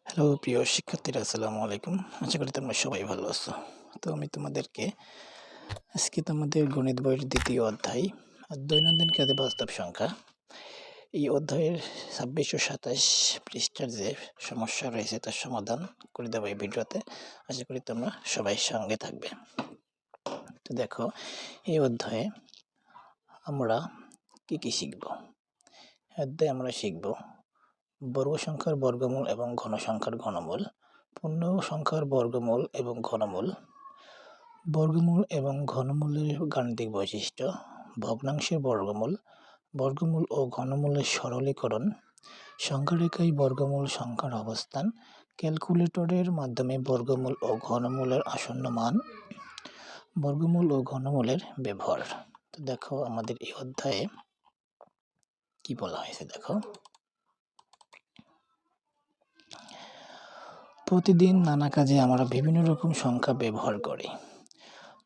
Hello প্রিয় শিক্ষার্থীরা, আসসালামু আলাইকুম। আশা করি তোমরা সবাই ভালো আছো। তো আমি তোমাদেরকে আজকে তোমাদের গণিত বইয়ের দ্বিতীয় অধ্যায় দৈনন্দিন কাজে বাস্তব সংখ্যা, এই অধ্যায়ের 2627 পৃষ্ঠার যে সমস্যা রয়েছে তার সমাধান করে দেবো এই ভিডিওতে। আশা করি তোমরা সবাই সঙ্গে থাকবে। তো দেখো, এই অধ্যায়ে আমরা কি শিখব। অধ্যায়ে আমরা শিখব বর্গ সংখ্যার বর্গমূল এবং ঘন সংখ্যার ঘনমূল, পূর্ণ সংখ্যার বর্গমূল এবং ঘনমূল, বর্গমূল এবং ঘনমূলের গাণিতিক বৈশিষ্ট্য, ভগ্নাংশের বর্গমূল, বর্গমূল ও ঘনমূলের সরলীকরণ, সংখ্যারেখায় বর্গমূল সংখ্যার অবস্থান, ক্যালকুলেটরের মাধ্যমে বর্গমূল ও ঘনমূলের আসন্ন মান, বর্গমূল ও ঘনমূলের ব্যবহার। তো দেখো আমাদের এই অধ্যায়ে কি বলা হয়েছে। দেখো, প্রতিদিন নানা কাজে আমরা বিভিন্ন রকম সংখ্যা ব্যবহার করি।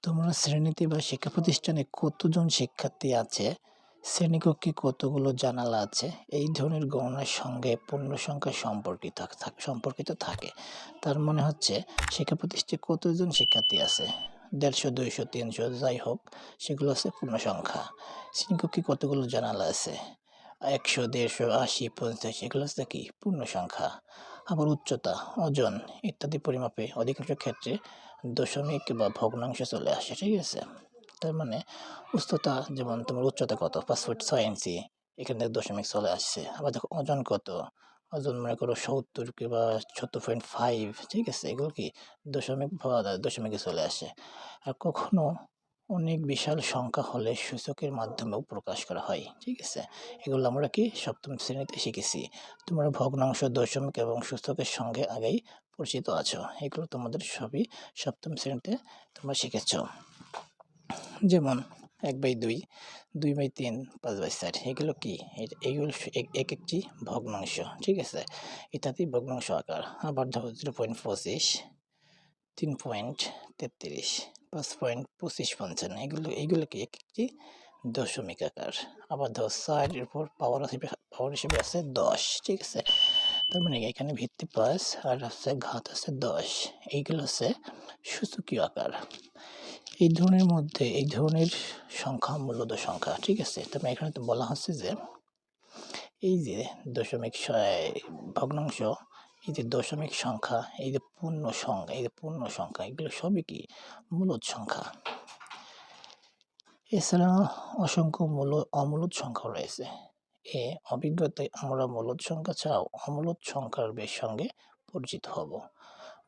তোমরা শ্রেণীতে বা শিক্ষা প্রতিষ্ঠানে কতজন শিক্ষার্থী আছে, শ্রেণীকক্ষে কতগুলো জানালা আছে, এই ধরনের গণনার সঙ্গে পূর্ণ সংখ্যা সম্পর্কিত থাকে। তার মানে হচ্ছে শিক্ষা প্রতিষ্ঠানে কতজন শিক্ষার্থী আছে, 150, 200, 300 যাই হোক, সেগুলো হচ্ছে পূর্ণ সংখ্যা। শ্রেণীকক্ষে কতগুলো জানালা আছে, 100, 150, 80, 50, এগুলো হচ্ছে কি পূর্ণ সংখ্যা। আবার উচ্চতা, ওজন ইত্যাদি পরিমাপে অধিকাংশ ক্ষেত্রে দশমিক বা ভগ্নাংশ চলে আসে। ঠিক আছে, তার মানে উচ্চতা, যেমন তোমার উচ্চতা কত, 5 ফুট 6 ইঞ্চি, এখানে দশমিক চলে আসছে। আবার দেখো ওজন কত, ওজন মনে করো 70 কিংবা 70.5, ঠিক আছে, এগুলো কি দশমিকে চলে আসে। আর কখনো অনেক বিশাল সংখ্যা হলে সূচকের মাধ্যমেও প্রকাশ করা হয়। ঠিক আছে, এগুলো আমরা কি সপ্তম শ্রেণীতে শিখেছি। তোমরা ভগ্নাংশ, দশমিক এবং সূচকের সঙ্গে আগেই পরিচিত আছো। এগুলো তোমাদের সবই সপ্তম শ্রেণীতে তোমরা শিখেছ। যেমন 1/2, 2/3, 5/4, এগুলো কি, এগুলো এক একটি ভগ্নাংশ। ঠিক আছে, ইত্যাদি ভগ্নাংশ আকার। আবার ধরো 0.25, 3.33, 5.2555, এগুলো কি এক একটি দশমিক আকার। আবার ধরো 4 এর উপর পাওয়ার হিসেবে আছে 10। ঠিক আছে, তার মানে এখানে ভিত্তি 5 আর আছে ঘাত আছে 10, এইগুলো হচ্ছে সূচকীয় আকার। এই ধরনের সংখ্যা মূলত সংখ্যা। ঠিক আছে, তবে এখানে তো বলা হচ্ছে যে এই যে দশমিক ভগ্নাংশ, এই যে দশমিক সংখ্যা, এই যে পূর্ণ সংখ্যা, এগুলো সবই কি মূলদ সংখ্যা। এছাড়া অসংখ্য অমূলদ সংখ্যা রয়েছে। এ অভিজ্ঞতায় আমরা মূলদ সংখ্যা ছাড়াও অমূলদ সংখ্যার সঙ্গে পরিচিত হব।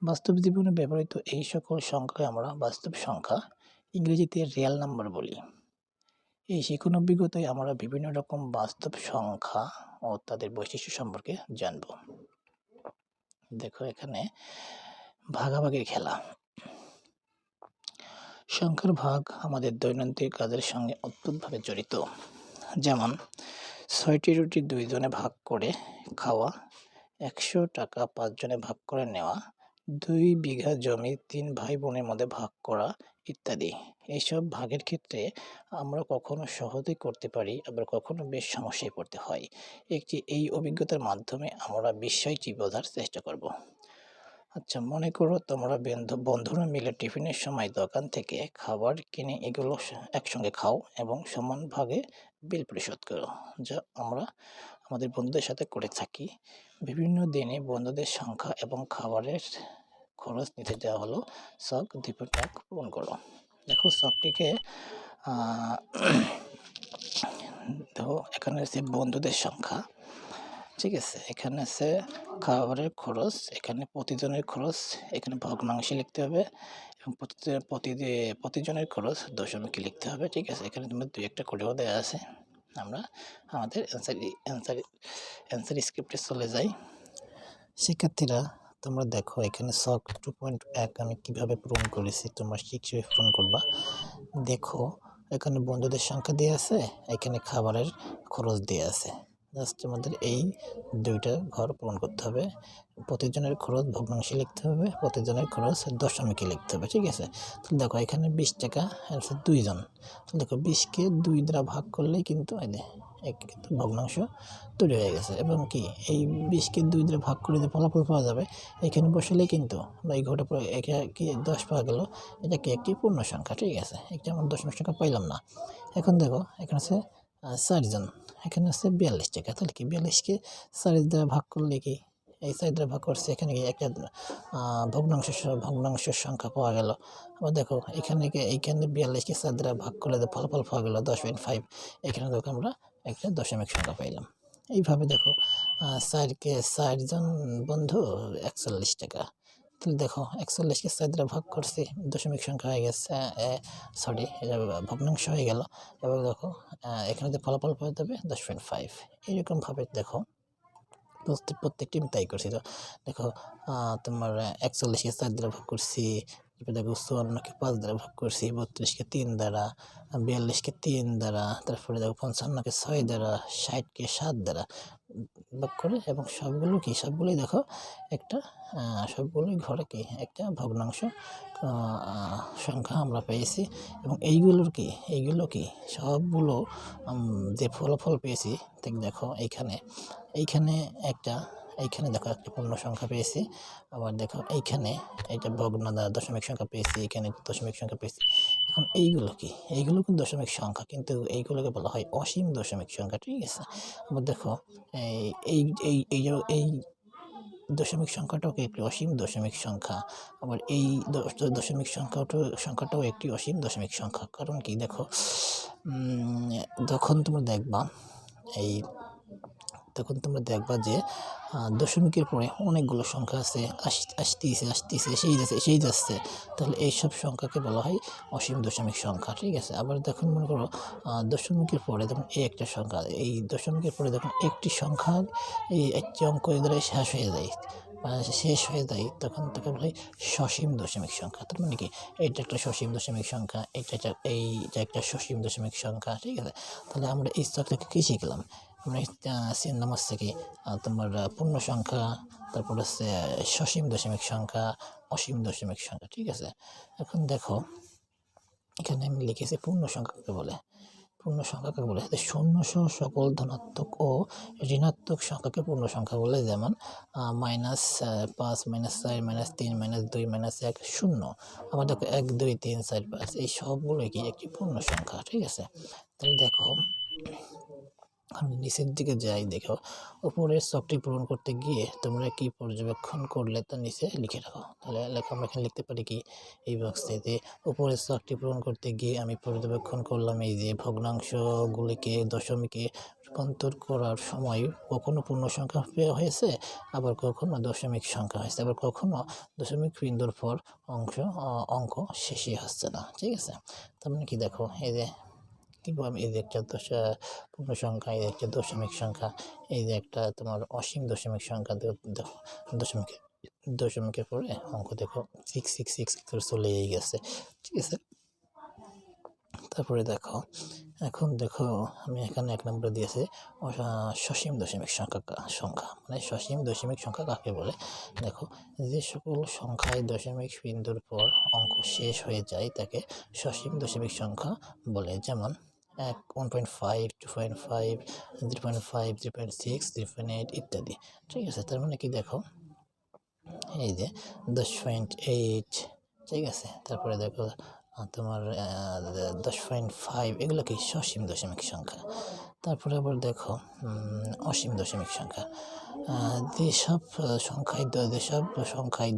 বাস্তব জীবনে ব্যবহৃত এই সকল সংখ্যাকে আমরা বাস্তব সংখ্যা, ইংরেজিতে রিয়েল নাম্বার বলি। এই শিক্ষণ অভিজ্ঞতায় আমরা বিভিন্ন রকম বাস্তব সংখ্যা ও তাদের বৈশিষ্ট্য সম্পর্কে জানব। দেখো, এখানে ভাগাভাগির খেলা। সংখ্যার ভাগ আমাদের দৈনন্দিন কাজের সঙ্গে অদ্ভুতভাবে জড়িত। যেমন 6টি রুটি 2 জনে ভাগ করে খাওয়া, 100 টাকা 5 জনে ভাগ করে নেওয়া, 2 বিঘা জমি 3 ভাই বোনের মধ্যে ভাগ করা ইত্যাদি। এইসব ভাগের ক্ষেত্রে আমরা কখনো সহজেই করতে পারি, আবার কখনো বেশ সমস্যায় পড়তে হয়। এই অভিজ্ঞতার মাধ্যমে আমরা বিষয়টি বোঝার চেষ্টা করব। আচ্ছা, মনে করো তোমরা বন্ধুরা মিলে টিফিনের সময় দোকান থেকে খাবার কিনে এগুলো একসঙ্গে খাও এবং সমান ভাগে বিল পরিশোধ করো, যা আমরা আমাদের বন্ধুদের সাথে করে থাকি। বিভিন্ন দিনে বন্ধুদের সংখ্যা এবং খাবারের খরচ নিতে দেওয়া হলো ছক 2.1 পূরণ করো। দেখো, ছকটিকে দেখো, এখানে আছে বন্ধুদের সংখ্যা। ঠিক আছে, এখানে আছে খাবারের খরচ, এখানে প্রতিজনের খরচ, এখানে ভগ্নাংশে লিখতে হবে এবং প্রতিজনের খরচ দশমিকে লিখতে হবে। ঠিক আছে, এখানে তোমার 2-1টা করেও দেওয়া আছে। আমরা আমাদের অ্যান্সার স্ক্রিপ্টে চলে যাই। শিক্ষার্থীরা, তোমরা দেখো এখানে ছক 2.1 আমি কিভাবে পূরণ করেছি, তোমরা শিখে পূরণ করবা। দেখো, এখানে বন্ধুদের সংখ্যা দিয়ে আছে, এখানে খাবারের খরচ দিয়ে আছে। জাস্ট আমাদের এই 2টা ঘর পূরণ করতে হবে। প্রতিজনের খরচ ভগ্নাংশে লিখতে হবে, প্রতিজনের খরচ দশমিকে লিখতে হবে। ঠিক আছে, তাহলে দেখো এখানে 20 টাকা, অ্যান্সার 2 জন। তাহলে দেখো 20কে 2 দ্বারা ভাগ করলেই কিন্তু কিন্তু ভগ্নাংশ তৈরি হয়ে গেছে। এবং কি এই 20কে 2 দিয়ে ভাগ করে দিয়ে ফলাফল পাওয়া যাবে, এখানে বসালে কিন্তু আমরা এই ঘরটা পরে একে কি 10 পাওয়া গেল, এটা কি একটি পূর্ণ সংখ্যা। ঠিক আছে, একটি আমরা দশমিক সংখ্যা পাইলাম না। এখন দেখো এখানে আছে 4 জন, এখানে আছে 42 টাকা। তাহলে কি 42কে 4 দ্বারা ভাগ করলে কি এই 4 দ্বারা ভাগ করছে, এখানে কি একটা ভগ্নাংশের সংখ্যা পাওয়া গেল। আবার দেখো এইখানে 42কে 4 দ্বারা ভাগ করলে ফলাফল পাওয়া গেল 10.5। এখানে দেখো আমরা একটা দশমিক সংখ্যা পাইলাম। এইভাবে দেখো 4 জন বন্ধু 41 টাকা। তাহলে দেখো 41কে 4 দ্বারা ভাগ করছি, দশমিক সংখ্যা হয়ে গেছে, সরি এটা ভগ্নাংশ হয়ে গেল। এবার দেখো এখানে যে ফলাফল পাওয়া যাবে 10.5। এইরকমভাবে দেখো প্রত্যেকটি আমি তাই করছি। তো দেখো তোমার 41কে 4 দ্বারা ভাগ করছি, তারপরে দেখো 54কে 5 দ্বারা ভাগ করছি, 32কে 3 দ্বারা, 42কে 3 দ্বারা, তারপরে দেখো 55কে 6 দ্বারা, 60কে 7 দ্বারা ভাগ করে, এবং সবগুলোই দেখো একটা সবগুলোই ঘরে কি একটা ভগ্নাংশ সংখ্যা আমরা পেয়েছি। এবং এইগুলো কি সবগুলো যে ফলাফল পেয়েছি, দেখো এইখানে দেখো একটা পূর্ণ সংখ্যা পেয়েছি। আবার দেখো এইখানে এটা দশমিক সংখ্যা পেয়েছি, এখানে দশমিক সংখ্যা পেয়েছি। এখন এইগুলো কিন্তু দশমিক সংখ্যা, কিন্তু এইগুলোকে বলা হয় অসীম দশমিক সংখ্যা। ঠিক আছে, আবার দেখো এই এই এই এই দশমিক সংখ্যাটাও একটি অসীম দশমিক সংখ্যা। আবার এই দশমিক সংখ্যাটাও একটি অসীম দশমিক সংখ্যা। কারণ কি দেখো তখন তোমরা দেখবা যে দশমিকের পরে অনেকগুলো সংখ্যা আছে, আসতেছে সেই যাচ্ছে। তাহলে এইসব সংখ্যাকে বলা হয় অসীম দশমিক সংখ্যা। ঠিক আছে, আবার দেখুন মনে করো দশমিকের পরে যখন একটা সংখ্যা, এই দশমিকের পরে যখন একটি সংখ্যা একটি অঙ্ক দ্বারা শেষ হয়ে যায়, তখন তাকে বলা হয় সসীম দশমিক সংখ্যা। তার মানে কি এটা একটা সসীম দশমিক সংখ্যা, এইটা একটা সসীম দশমিক সংখ্যা। ঠিক আছে, তাহলে আমরা এই থেকে কি শিখলাম? আমরা 3 নম্বর থেকে তোমার পূর্ণ সংখ্যা, তারপর হচ্ছে সসীম দশমিক সংখ্যা, অসীম দশমিক সংখ্যা। ঠিক আছে, এখন দেখো এখানে আমি লিখেছি পূর্ণ সংখ্যা কাকে বলে। শূন্য সহ সকল ধনাত্মক ও ঋণাত্মক সংখ্যাকে পূর্ণ সংখ্যা বলে। যেমন -5, -4, -3, -2, -1, 0। আবার দেখো 1, 2, 3, 4, 5 এই সবগুলোই কি একটি পূর্ণ সংখ্যা। ঠিক আছে, তাহলে দেখো আমি নিচের দিকে যাই। দেখো উপরের ছকটি পূরণ করতে গিয়ে তোমরা কি পর্যবেক্ষণ করলে তা নিচে লিখে রাখো। তাহলে আমরা এখানে লিখতে পারি কি এই বক্সটিতে, উপরের ছকটি পূরণ করতে গিয়ে আমি পর্যবেক্ষণ করলাম এই যে ভগ্নাংশগুলিকে দশমিকে রূপান্তর করার সময় কখনো পূর্ণ সংখ্যা হয়েছে, আবার কখনো দশমিক সংখ্যা হয়েছে, আবার কখনো দশমিক বিন্দুর পর অঙ্ক শেষই হচ্ছে না। ঠিক আছে, তার মানে কি দেখো এই যে এই যে একটা পূর্ণ সংখ্যা, এই যে একটা দশমিক সংখ্যা, এই যে একটা তোমার অসীম দশমিক সংখ্যা। দেখো দশমিকের পরে অঙ্ক দেখো 666 করে চলেই গেছে। ঠিক আছে, তারপরে দেখো এখন দেখো আমি এখানে 1 নম্বরে দিয়েছি সসীম দশমিক সংখ্যা। মানে সসীম দশমিক সংখ্যা কাকে বলে? দেখো যে সকল সংখ্যায় দশমিক বিন্দুর পর অঙ্ক শেষ হয়ে যায় তাকে সসীম দশমিক সংখ্যা বলে। যেমন 1.5, 2.5, 3.5, 3.6, 3.8 ইত্যাদি। ঠিক আছে, তার মানে কি দেখো এই যে 10.8। ঠিক আছে, তারপরে দেখো তোমার 10.5 এগুলো কি সসীম দশমিক সংখ্যা। তারপরে আবার দেখো অসীম দশমিক সংখ্যা। যেসব সংখ্যায়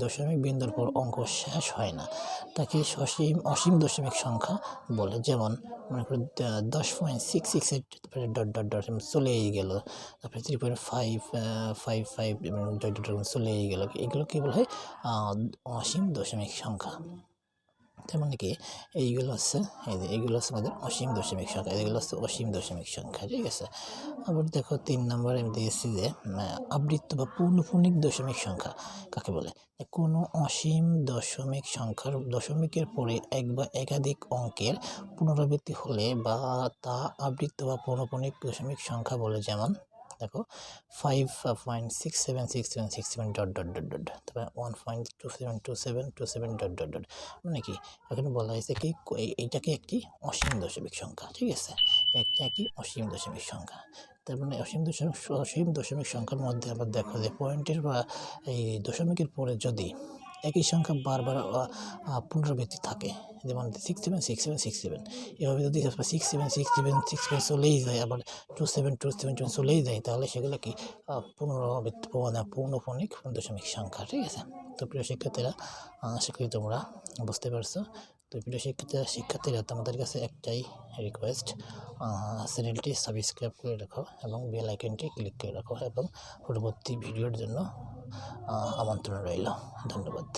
দশমিক বিন্দুর পর অঙ্ক শেষ হয় না তাকে অসীম দশমিক সংখ্যা বলে। যেমন মনে করো 10.66 তারপরে ডট চলেই গেল, তারপরে 3.555 ডট চলেই গেল, এগুলো কি বলা হয় অসীম দশমিক সংখ্যা। তার মানে কি এইগুলো হচ্ছে আমাদের অসীম দশমিক সংখ্যা, এগুলো হচ্ছে অসীম দশমিক সংখ্যা। ঠিক আছে, আবার দেখো 3 নম্বরে আমি দিয়েছি যে আবৃত্ত বা পৌনঃপুনিক দশমিক সংখ্যা কাকে বলে। কোনো অসীম দশমিক সংখ্যার দশমিকের পরে এক বা একাধিক অঙ্কের পুনরাবৃত্তি হলে বা তা আবৃত্ত বা পৌনঃপুনিক দশমিক সংখ্যা বলে। যেমন দেখো 5.676767 তারপরে 1.272727 মানে কি এখানে বলা হয়েছে কি এইটাকে একটি অসীম দশমিক সংখ্যা। ঠিক আছে, একই অসীম দশমিক সংখ্যা। তার মানে অসীম দশমিক সংখ্যার মধ্যে আবার দেখো যে পয়েন্টের বা এই দশমিকের পরে যদি একই সংখ্যা বারবার পুনরাবৃত্তি থাকে, যেমন 6 7 6 7 6 7, এভাবে যদি 6 7 6 7 6 7 চলেই যায়, আবার 2 7 2 7 2 চলেই যায়, তাহলে সেগুলো কি পুনরাবৃত্তি পৌনঃপুনিক দশমিক সংখ্যা। ঠিক আছে? তো প্রিয় শিক্ষার্থীরা, আশা করি তোমরা বুঝতে পারছো। তো প্রিয় শিক্ষার্থীরা তোমাদের কাছে একটাই রিকোয়েস্ট, চ্যানেলটি সাবস্ক্রাইব করে রাখো এবং বেল আইকনটি ক্লিক করে রাখো, এবং পরবর্তী ভিডিওর জন্য আমন্ত্রণ রইল। ধন্যবাদ।